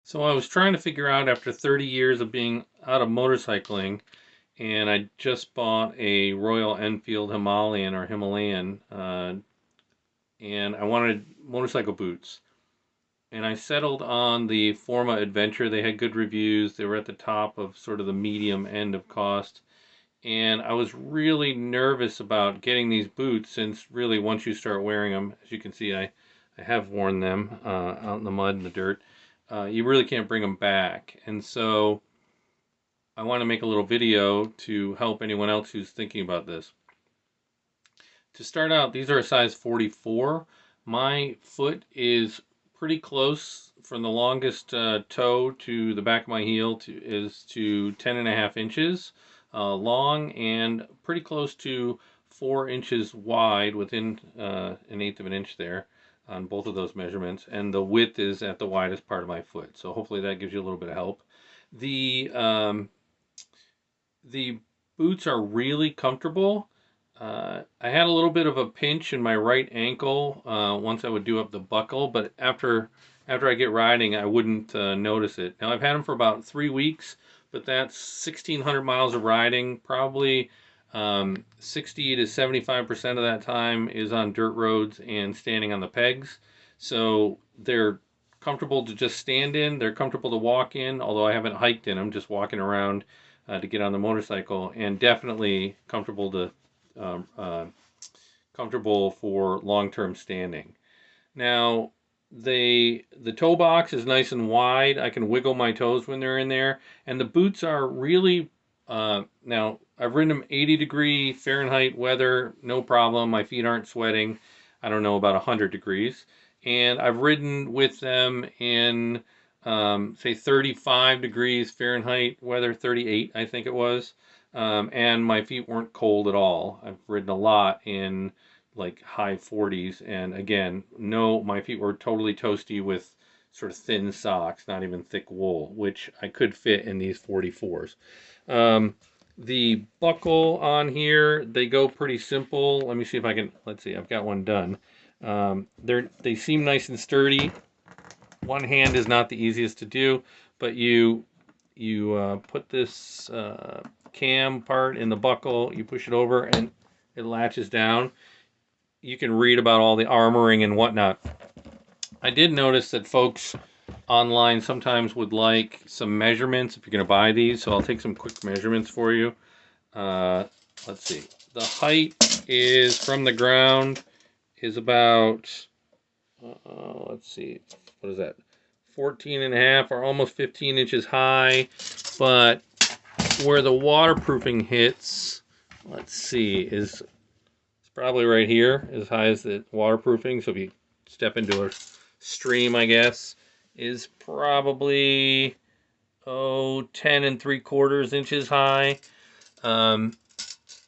So I was trying to figure out after 30 years of being out of motorcycling, and I just bought a Royal Enfield Himalayan, and I wanted motorcycle boots. And I settled on the Forma Adventure. They had good reviews. They were at the top of sort of the medium end of cost. And I was really nervous about getting these boots since really once you start wearing them, as you can see, I have worn them out in the mud and the dirt. You really can't bring them back. And so I want to make a little video to help anyone else who's thinking about this. To start out, these are a size 44. My foot is pretty close from the longest toe to the back of my heel to 10.5 inches long and pretty close to 4 inches wide within an eighth of an inch there on both of those measurements. And the width is at the widest part of my foot. So hopefully that gives you a little bit of help. The the boots are really comfortable. I had a little bit of a pinch in my right ankle once I would do up the buckle, but after I get riding, I wouldn't notice it. Now I've had them for about 3 weeks, but that's 1,600 miles of riding. Probably 60 to 75% of that time is on dirt roads and standing on the pegs. So they're comfortable to just stand in. They're comfortable to walk in, although I haven't hiked in them, just walking around to get on the motorcycle, and definitely um, uh, comfortable for long-term standing. Now, the toe box is nice and wide. I can wiggle my toes when they're in there, and the boots are really now I've ridden them 80-degree Fahrenheit weather, no problem. My feet aren't sweating. I don't know, about 100 degrees, and I've ridden with them in say 35 degrees Fahrenheit weather, 38 I think it was, and my feet weren't cold at all. I've ridden a lot in like high 40s, and again, no, my feet were totally toasty with sort of thin socks, not even thick wool, which I could fit in these 44s. Um, the buckle on here, they go pretty simple. Let me see if I can, let's see, I've got one done. They seem nice and sturdy. One hand is not the easiest to do, but you put this cam part in the buckle, you push it over, and it latches down. You can read about all the armoring and whatnot. I did notice that folks online sometimes would like some measurements if you're going to buy these, so I'll take some quick measurements for you. Let's see. The height is from the ground is about, let's see, what is that? 14 and a half or almost 15 inches high, but where the waterproofing hits, let's see, is probably right here, as high as the waterproofing. So if you step into a stream, I guess, is probably 10 3/4 inches high. Um,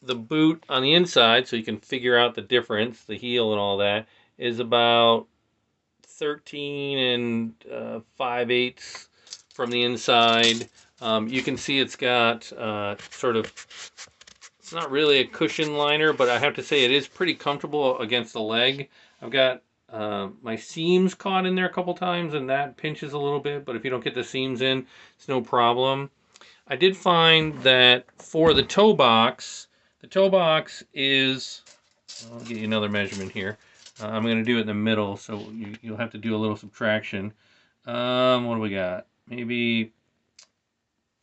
the boot on the inside, so you can figure out the difference, the heel and all that, is about 13 and 5/8 from the inside. You can see it's got sort of, it's not really a cushion liner, but I have to say it is pretty comfortable against the leg. I've got my seams caught in there a couple times, and that pinches a little bit, but if you don't get the seams in, it's no problem. I did find that for the toe box is, I'll get you another measurement here. I'm going to do it in the middle, so you'll have to do a little subtraction. What do we got? Maybe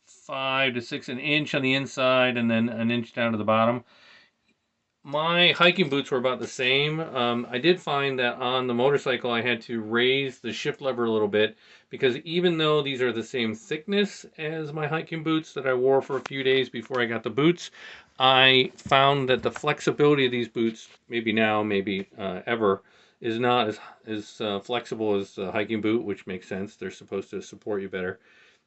5 to 6 an inch on the inside, and then an inch down to the bottom. My hiking boots were about the same. I did find that on the motorcycle I had to raise the shift lever a little bit, because even though these are the same thickness as my hiking boots that I wore for a few days before I got the boots, I found that the flexibility of these boots, maybe now, maybe ever, is not as flexible as a hiking boot, which makes sense. They're supposed to support you better.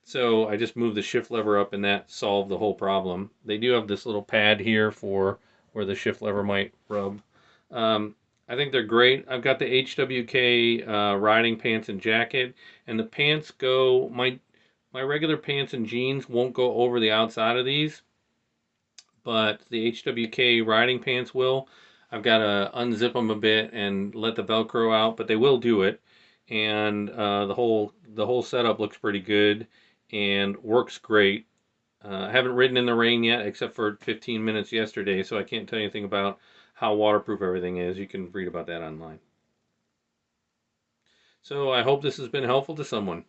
So I just moved the shift lever up, and that solved the whole problem. They do have this little pad here for where the shift lever might rub. I think they're great. I've got the HWK riding pants and jacket, and the pants go, my regular pants and jeans won't go over the outside of these, but the HWK riding pants will. I've got to unzip them a bit and let the Velcro out, but they will do it. and the whole setup looks pretty good and works great. I haven't ridden in the rain yet, except for 15 minutes yesterday, so I can't tell you anything about how waterproof everything is. You can read about that online. So I hope this has been helpful to someone.